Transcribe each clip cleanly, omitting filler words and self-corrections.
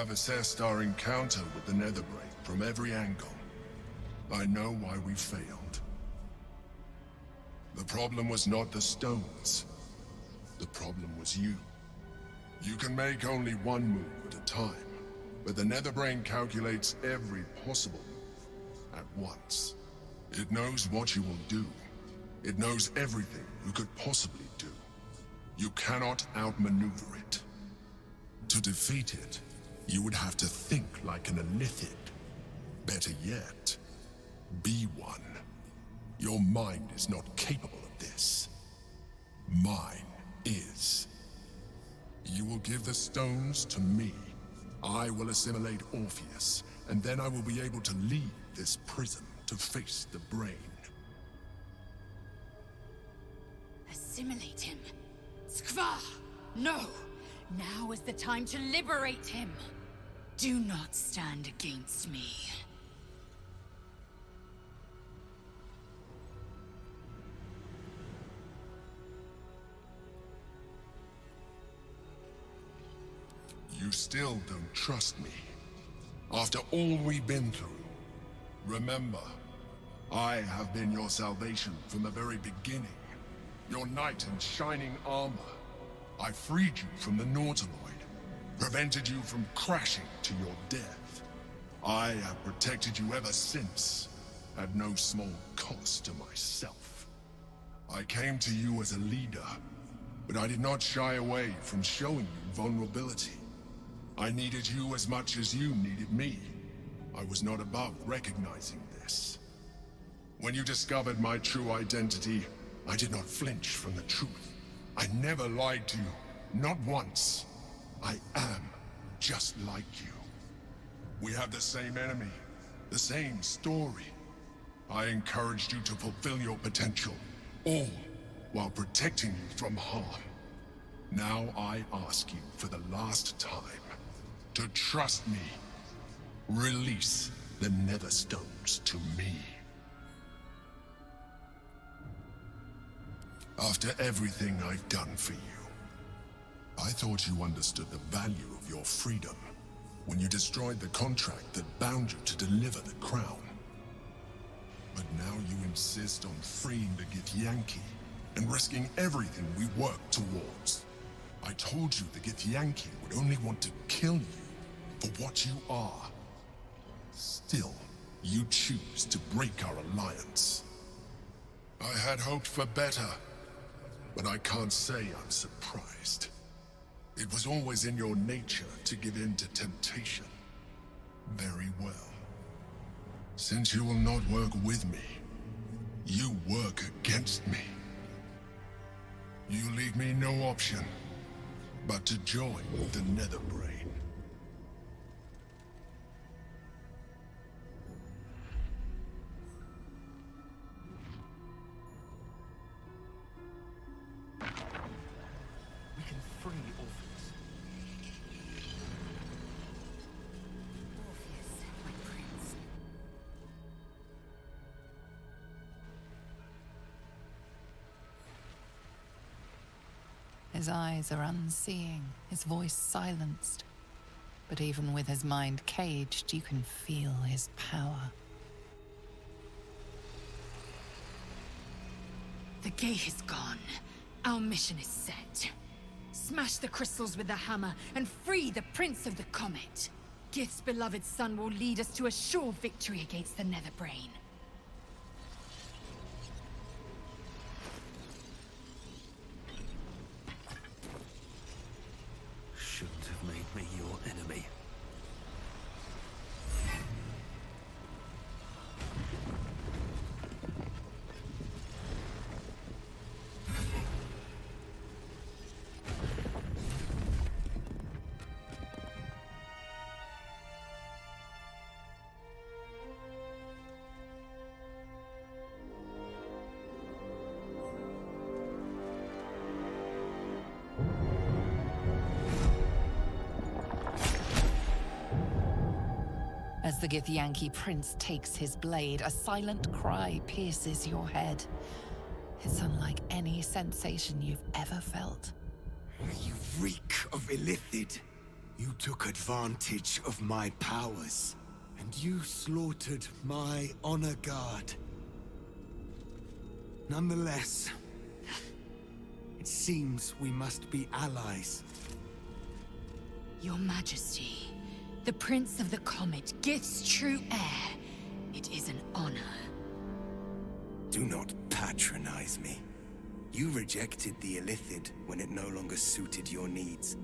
have assessed our encounter with the Netherbrain from every angle. I know why we failed. The problem was not the stones. The problem was you. You can make only one move at a time, but the Netherbrain calculates every possible move at once. It knows what you will do. It knows everything you could possibly do. You cannot outmaneuver it. To defeat it, you would have to think like an Illithid. Better yet, be one. Your mind is not capable of this. Mine is. You will give the stones to me. I will assimilate Orpheus, and then I will be able to leave this prison to face the brain. Assimilate him? Skva! No! Now is the time to liberate him! Do not stand against me. You still don't trust me. After all we've been through. Remember, I have been your salvation from the very beginning. Your knight in shining armor. I freed you from the Nautiloid, prevented you from crashing to your death. I have protected you ever since, at no small cost to myself. I came to you as a leader, but I did not shy away from showing you vulnerability. I needed you as much as you needed me. I was not above recognizing this. When you discovered my true identity, I did not flinch from the truth. I never lied to you, not once. I am just like you. We have the same enemy, the same story. I encouraged you to fulfill your potential, all while protecting you from harm. Now I ask you for the last time to trust me. Release the Netherstones to me. After everything I've done for you, I thought you understood the value of your freedom when you destroyed the contract that bound you to deliver the crown. But now you insist on freeing the Githyanki and risking everything we work towards. I told you the Githyanki would only want to kill you for what you are. Still, you choose to break our alliance. I had hoped for better, but I can't say I'm surprised. It was always in your nature to give in to temptation. Very well. Since you will not work with me, you work against me. You leave me no option but to join the Netherbrain. We can free Orpheus. Orpheus, my prince. His eyes are unseeing, his voice silenced. But even with his mind caged, you can feel his power. The gate is gone. Our mission is set. Smash the crystals with the hammer and free the Prince of the Comet. Gith's beloved son will lead us to a sure victory against the Netherbrain. Shouldn't have made me your enemy. As the Githyanki prince takes his blade, a silent cry pierces your head. It's unlike any sensation you've ever felt. You reek of Illithid. You took advantage of my powers, and you slaughtered my honor guard. Nonetheless, it seems we must be allies. Your Majesty, the Prince of the Comet, Gith's true heir. It is an honor. Do not patronize me. You rejected the Illithid when it no longer suited your needs.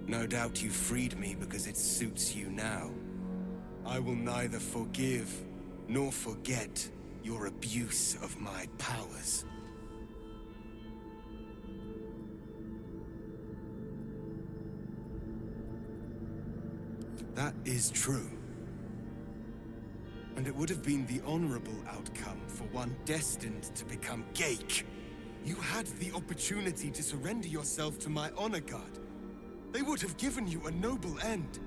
No doubt you freed me because it suits you now. I will neither forgive nor forget your abuse of my powers. That is true. And it would have been the honorable outcome for one destined to become Geik. You had the opportunity to surrender yourself to my honor guard. They would have given you a noble end.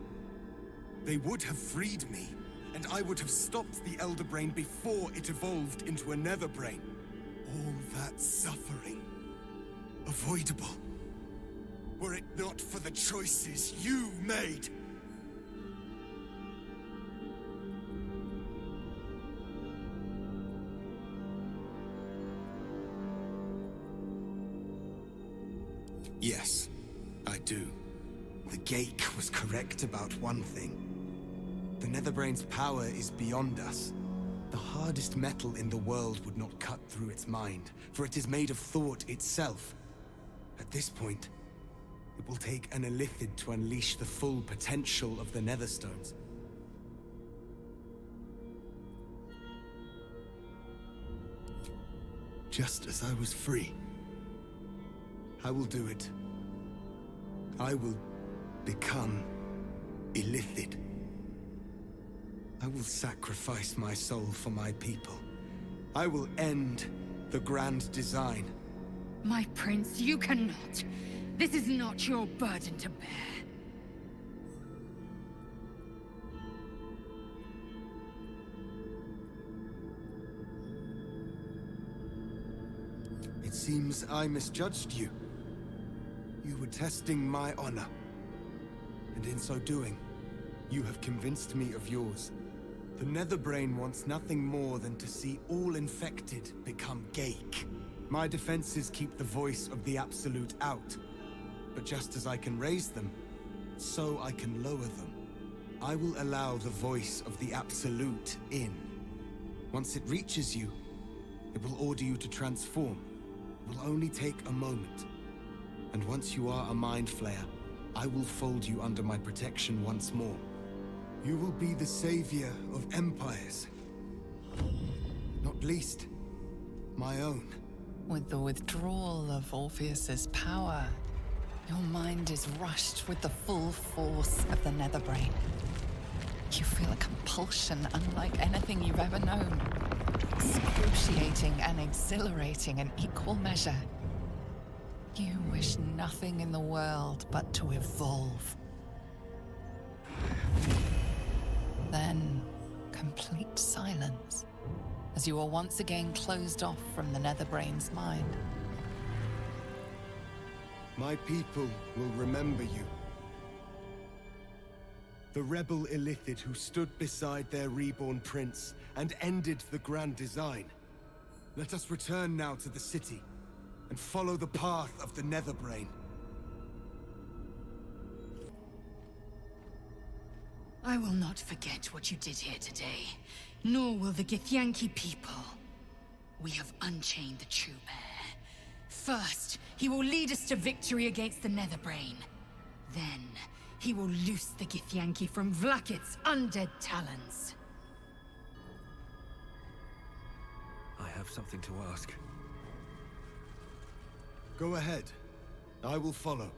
They would have freed me, and I would have stopped the Elderbrain before it evolved into a Netherbrain. All that suffering, avoidable, were it not for the choices you made. Yes, I do. The Geik was correct about one thing. The Netherbrain's power is beyond us. The hardest metal in the world would not cut through its mind, for it is made of thought itself. At this point, it will take an Illithid to unleash the full potential of the Netherstones. Just as I was free, I will do it. I will become Illithid. I will sacrifice my soul for my people. I will end the grand design. My prince, you cannot. This is not your burden to bear. It seems I misjudged you. You were testing my honor. And in so doing, you have convinced me of yours. The Netherbrain wants nothing more than to see all infected become Geik. My defenses keep the voice of the Absolute out. But just as I can raise them, so I can lower them. I will allow the voice of the Absolute in. Once it reaches you, it will order you to transform. It will only take a moment. And once you are a Mindflayer, I will fold you under my protection once more. You will be the savior of empires. Not least, my own. With the withdrawal of Orpheus's power, your mind is rushed with the full force of the Netherbrain. You feel a compulsion unlike anything you've ever known. Excruciating and exhilarating in equal measure. You wish nothing in the world but to evolve. Then, complete silence, as you are once again closed off from the Netherbrain's mind. My people will remember you. The rebel Illithid who stood beside their reborn prince and ended the grand design. Let us return now to the city and follow the path of the Netherbrain. I will not forget what you did here today, nor will the Githyanki people. We have unchained the true bear. First, he will lead us to victory against the Netherbrain. Then, he will loose the Githyanki from Vlaakith's undead talons. I have something to ask. Go ahead. I will follow.